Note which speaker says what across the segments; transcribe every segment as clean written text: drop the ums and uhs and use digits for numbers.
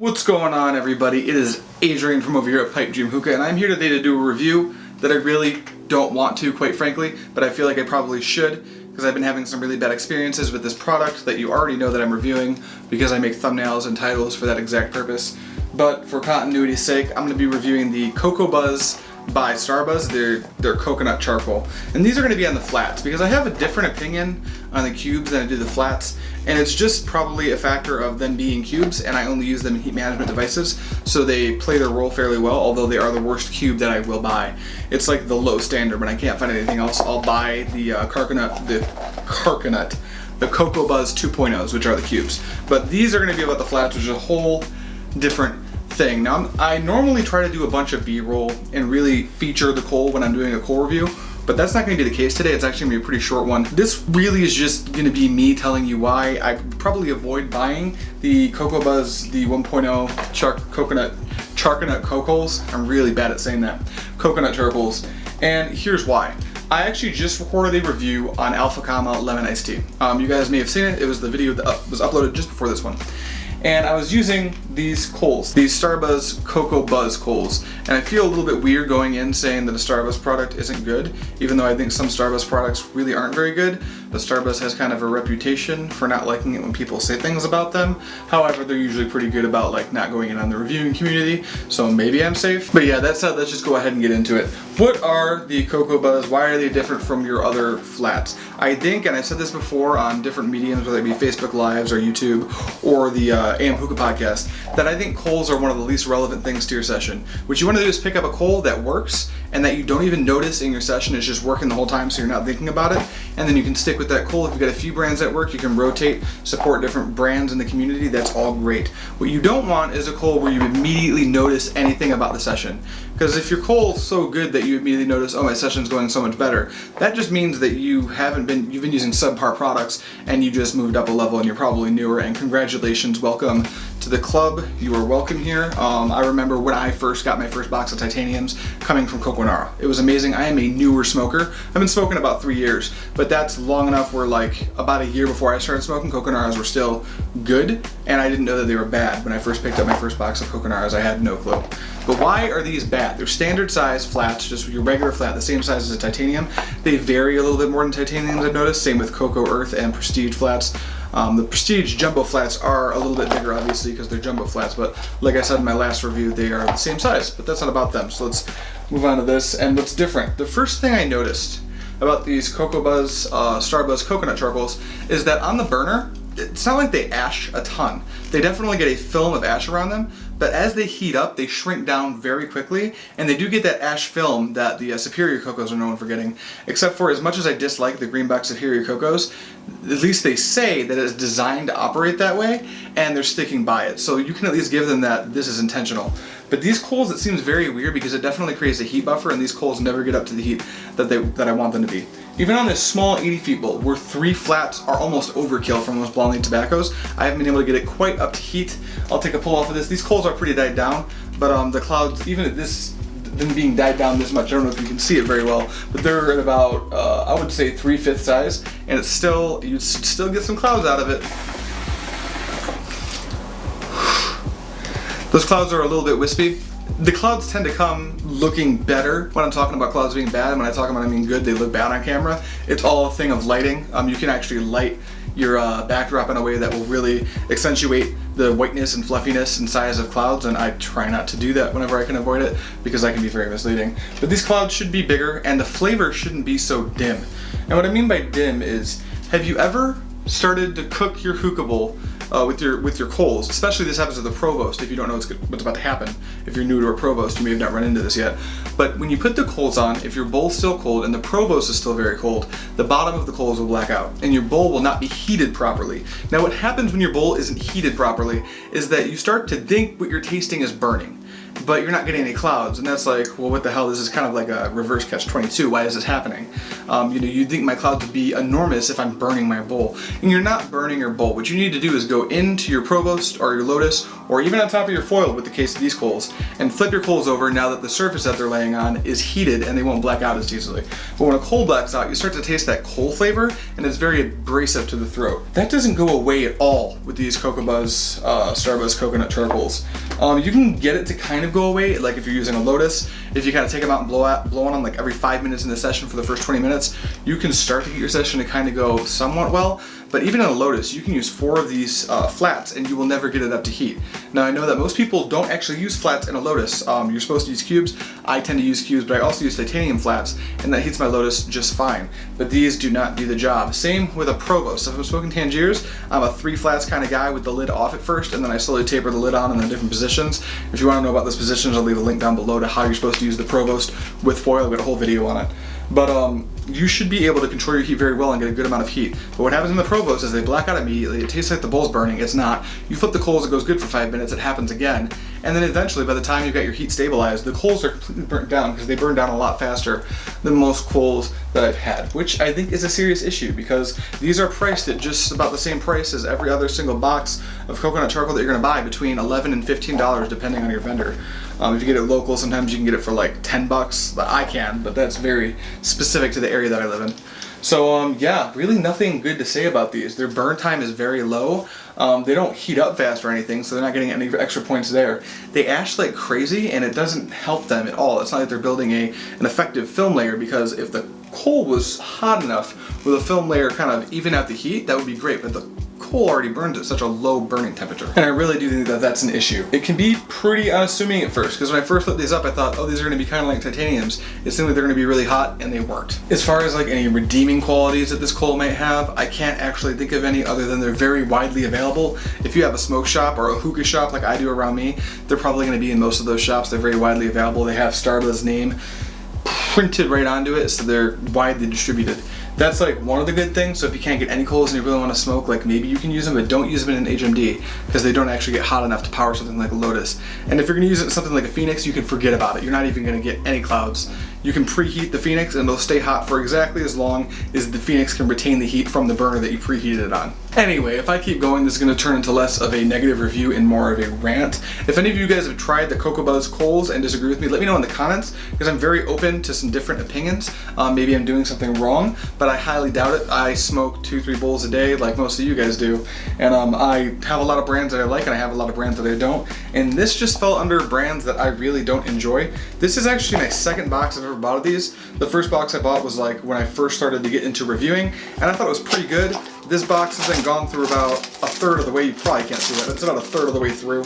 Speaker 1: What's going on, everybody? It is Adrian from over here at AM Hookah, and I'm here today to do a review that I really don't want to, quite frankly, but I feel like I probably should because I've been having some really bad experiences with this product that you already know that I'm reviewing because I make thumbnails and titles for that exact purpose. But for continuity's sake, I'm going to be reviewing the Cocobuzz by Starbuzz, their coconut charcoal. And these are going to be on the flats because I have a different opinion on the cubes than I do the flats, and it's just probably a factor of them being cubes and I only use them in heat management devices, so they play their role fairly well, although they are the worst cube that I will buy. It's like the low standard. When I can't find anything else, I'll buy the Cocobuzz 2.0s, which are the cubes. But these are going to be about the flats, which is a whole different thing. Now, I normally try to do a bunch of B-roll and really feature the coal when I'm doing a coal review, but that's not going to be the case today. It's actually going to be a pretty short one. This really is just going to be me telling you why I probably avoid buying the Cocobuzz, the 1.0 coconut charcoals. I'm really bad at saying that. Coconut charcoals. And here's why. I actually just recorded a review on Alpha Comma Lemon Iced Tea. You guys may have seen it. It was the video that was uploaded just before this one. And I was using these coals, these Starbuzz Cocobuzz coals, and I feel a little bit weird going in saying that a Starbuzz product isn't good, even though I think some Starbuzz products really aren't very good. But Starbuzz has kind of a reputation for not liking it when people say things about them. However, they're usually pretty good about like not going in on the reviewing community, so maybe I'm safe. But yeah, that said, let's just go ahead and get into it. What are the Cocobuzz? Why are they different from your other flats? I think, and I've said this before on different mediums, whether it be Facebook Lives or YouTube or the AM Hookah podcast, that I think coals are one of the least relevant things to your session. What you want to do is pick up a coal that works and that you don't even notice in your session. It's just working the whole time, so you're not thinking about it, and then you can stick with that coal. If you've got a few brands that work, you can rotate, support different brands in the community. That's all great. What you don't want is a coal where you immediately notice anything about the session, because if your coal's so good that you immediately notice, oh, my session's going so much better, that just means that you've been using subpar products and you just moved up a level and you're probably newer, and congratulations, welcome to the club. You are welcome here. I remember when I first got my first box of titaniums coming from Coconara. It was amazing. I am a newer smoker. I've been smoking about 3 years, but that's long enough where like about a year before I started smoking, Coconaras were still good, and I didn't know that they were bad. When I first picked up my first box of Coconaras, I had no clue. But why are these bad? They're standard size flats, just your regular flat, the same size as a titanium. They vary a little bit more than titaniums, I've noticed. Same with Coco Earth and Prestige flats. The Prestige jumbo flats are a little bit bigger, obviously, because they're jumbo flats, but like I said in my last review, they are the same size, but that's not about them. So let's move on to this and what's different. The first thing I noticed about these Cocobuzz, Starbuzz coconut charcoals is that on the burner, it's not like they ash a ton. They definitely get a film of ash around them, but as they heat up, they shrink down very quickly, and they do get that ash film that the Superior Cocos are known for getting. Except for, as much as I dislike the Greenback Superior Cocos, at least they say that it's designed to operate that way, and they're sticking by it. So you can at least give them that this is intentional. But these coals, it seems very weird because it definitely creates a heat buffer, and these coals never get up to the heat that I want them to be. Even on this small 80 feet bowl, where 3 flats are almost overkill for most blonde leaf tobaccos, I haven't been able to get it quite up to heat. I'll take a pull off of this. These coals are pretty died down, but the clouds, even at this, them being died down this much, I don't know if you can see it very well, but they're at about, I would say 3/5 size, and it's still, you'd still get some clouds out of it. Those clouds are a little bit wispy. The clouds tend to come looking better when I'm talking about clouds being bad, and when I talk about I mean good, they look bad on camera. It's all a thing of lighting. You can actually light your backdrop in a way that will really accentuate the whiteness and fluffiness and size of clouds, and I try not to do that whenever I can avoid it because I can be very misleading. But these clouds should be bigger, and the flavor shouldn't be so dim. And what I mean by dim is, have you ever started to cook your hookah bowl with your coals? Especially this happens with the provost. If you don't know what's about to happen, if you're new to a provost, you may have not run into this yet. But when you put the coals on, if your bowl's still cold and the provost is still very cold, the bottom of the coals will black out and your bowl will not be heated properly. Now what happens when your bowl isn't heated properly is that you start to think what you're tasting is burning, but you're not getting any clouds, and that's like, well, what the hell? This is kind of like a reverse catch-22. Why is this happening? You'd think my clouds would be enormous if I'm burning my bowl, and you're not burning your bowl. What you need to do is go into your provost or your lotus or even on top of your foil with the case of these coals, and flip your coals over now that the surface that they're laying on is heated and they won't black out as easily. But when a coal blacks out, you start to taste that coal flavor, and it's very abrasive to the throat. That doesn't go away at all with these Cocobuzz, Starbuzz coconut charcoals. You can get it to kind of go away, like if you're using a Lotus, if you kind of take them out and blow on them like every 5 minutes in the session for the first 20 minutes, you can start to get your session to kind of go somewhat well. But even in a Lotus, you can use 4 of these flats and you will never get it up to heat. Now I know that most people don't actually use flats in a Lotus. You're supposed to use cubes. I tend to use cubes, but I also use titanium flats, and that heats my Lotus just fine. But these do not do the job. Same with a provost. If I'm smoking Tangiers, I'm a 3 flats kind of guy with the lid off at first, and then I slowly taper the lid on in the different positions. If you want to know about those positions, I'll leave a link down below to how you're supposed to use the provost with foil. I've got a whole video on it. But you should be able to control your heat very well and get a good amount of heat. But what happens in the provost is they black out immediately. It tastes like the bowl's burning. It's not. You flip the coals, it goes good for 5 minutes, it happens again. And then eventually, by the time you've got your heat stabilized, the coals are completely burnt down because they burn down a lot faster than most coals that I've had, which I think is a serious issue because these are priced at just about the same price as every other single box of coconut charcoal that you're gonna buy, between $11 and $15 depending on your vendor. If you get it local, sometimes you can get it for like 10 bucks. I can, but that's very specific to the area that I live in. So yeah, really nothing good to say about these. Their burn time is very low. They don't heat up fast or anything, so they're not getting any extra points there. They ash like crazy, and it doesn't help them at all. It's not like they're building an effective film layer, because if the coal was hot enough with a film layer kind of even out the heat, that would be great, but the coal already burns at such a low burning temperature. And I really do think that that's an issue. It can be pretty unassuming at first, because when I first lit these up, I thought, oh, these are going to be kind of like titaniums. It seemed like they're going to be really hot, and they weren't. As far as like any redeeming qualities that this coal might have, I can't actually think of any other than they're very widely available. If you have a smoke shop or a hookah shop like I do around me, they're probably going to be in most of those shops. They're very widely available. They have Starbuzz's name printed right onto it, so they're widely distributed. That's like one of the good things. So if you can't get any coals and you really want to smoke, like maybe you can use them, but don't use them in an HMD because they don't actually get hot enough to power something like a Lotus. And if you're going to use it in something like a Phoenix, you can forget about it. You're not even going to get any clouds. You can preheat the Phoenix and it'll stay hot for exactly as long as the Phoenix can retain the heat from the burner that you preheated it on. Anyway, if I keep going, this is going to turn into less of a negative review and more of a rant. If any of you guys have tried the Cocobuzz coals and disagree with me, let me know in the comments, because I'm very open to some different opinions. Maybe I'm doing something wrong, but I highly doubt it. I smoke 2-3 bowls a day like most of you guys do, and I have a lot of brands that I like and I have a lot of brands that I don't, and this just fell under brands that I really don't enjoy. This is actually my second box I've ever bought of these. The first box I bought was like when I first started to get into reviewing, and I thought it was pretty good. This box has then gone through about a third of the way. You probably can't see that. It's about a third of the way through.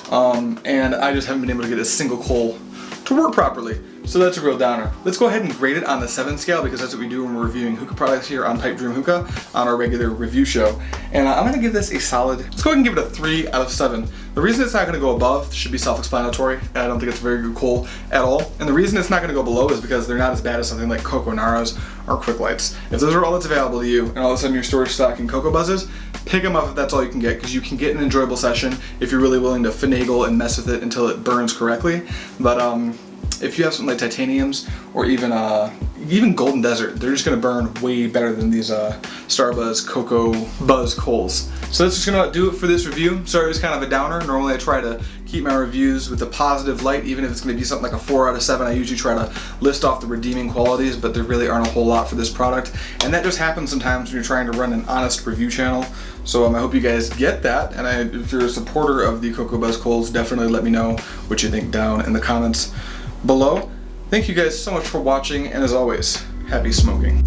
Speaker 1: And I just haven't been able to get a single coal to work properly. So that's a real downer. Let's go ahead and grade it on the 7 scale, because that's what we do when we're reviewing hookah products here on Pipe Dream Hookah on our regular review show. And I'm gonna give this a solid, let's go ahead and give it a 3 out of 7. The reason it's not gonna go above should be self-explanatory. I don't think it's a very good coal at all. And the reason it's not gonna go below is because they're not as bad as something like Coco Naras or Quick Lights. If those are all that's available to you, and all of a sudden you're storage stocking Cocobuzzes, pick them up if that's all you can get, because you can get an enjoyable session if you're really willing to finagle and mess with it until it burns correctly. But if you have something like titaniums or even Golden Desert, they're just gonna burn way better than these Starbuzz Cocobuzz coals. So that's just gonna do it for this review. Sorry it was kind of a downer. Normally I try to keep my reviews with a positive light, even if it's gonna be something like a 4 out of 7. I usually try to list off the redeeming qualities, but there really aren't a whole lot for this product. And that just happens sometimes when you're trying to run an honest review channel. So I hope you guys get that. And if you're a supporter of the Cocobuzz coals, definitely let me know what you think down in the comments below. Thank you guys so much for watching, and as always, happy smoking.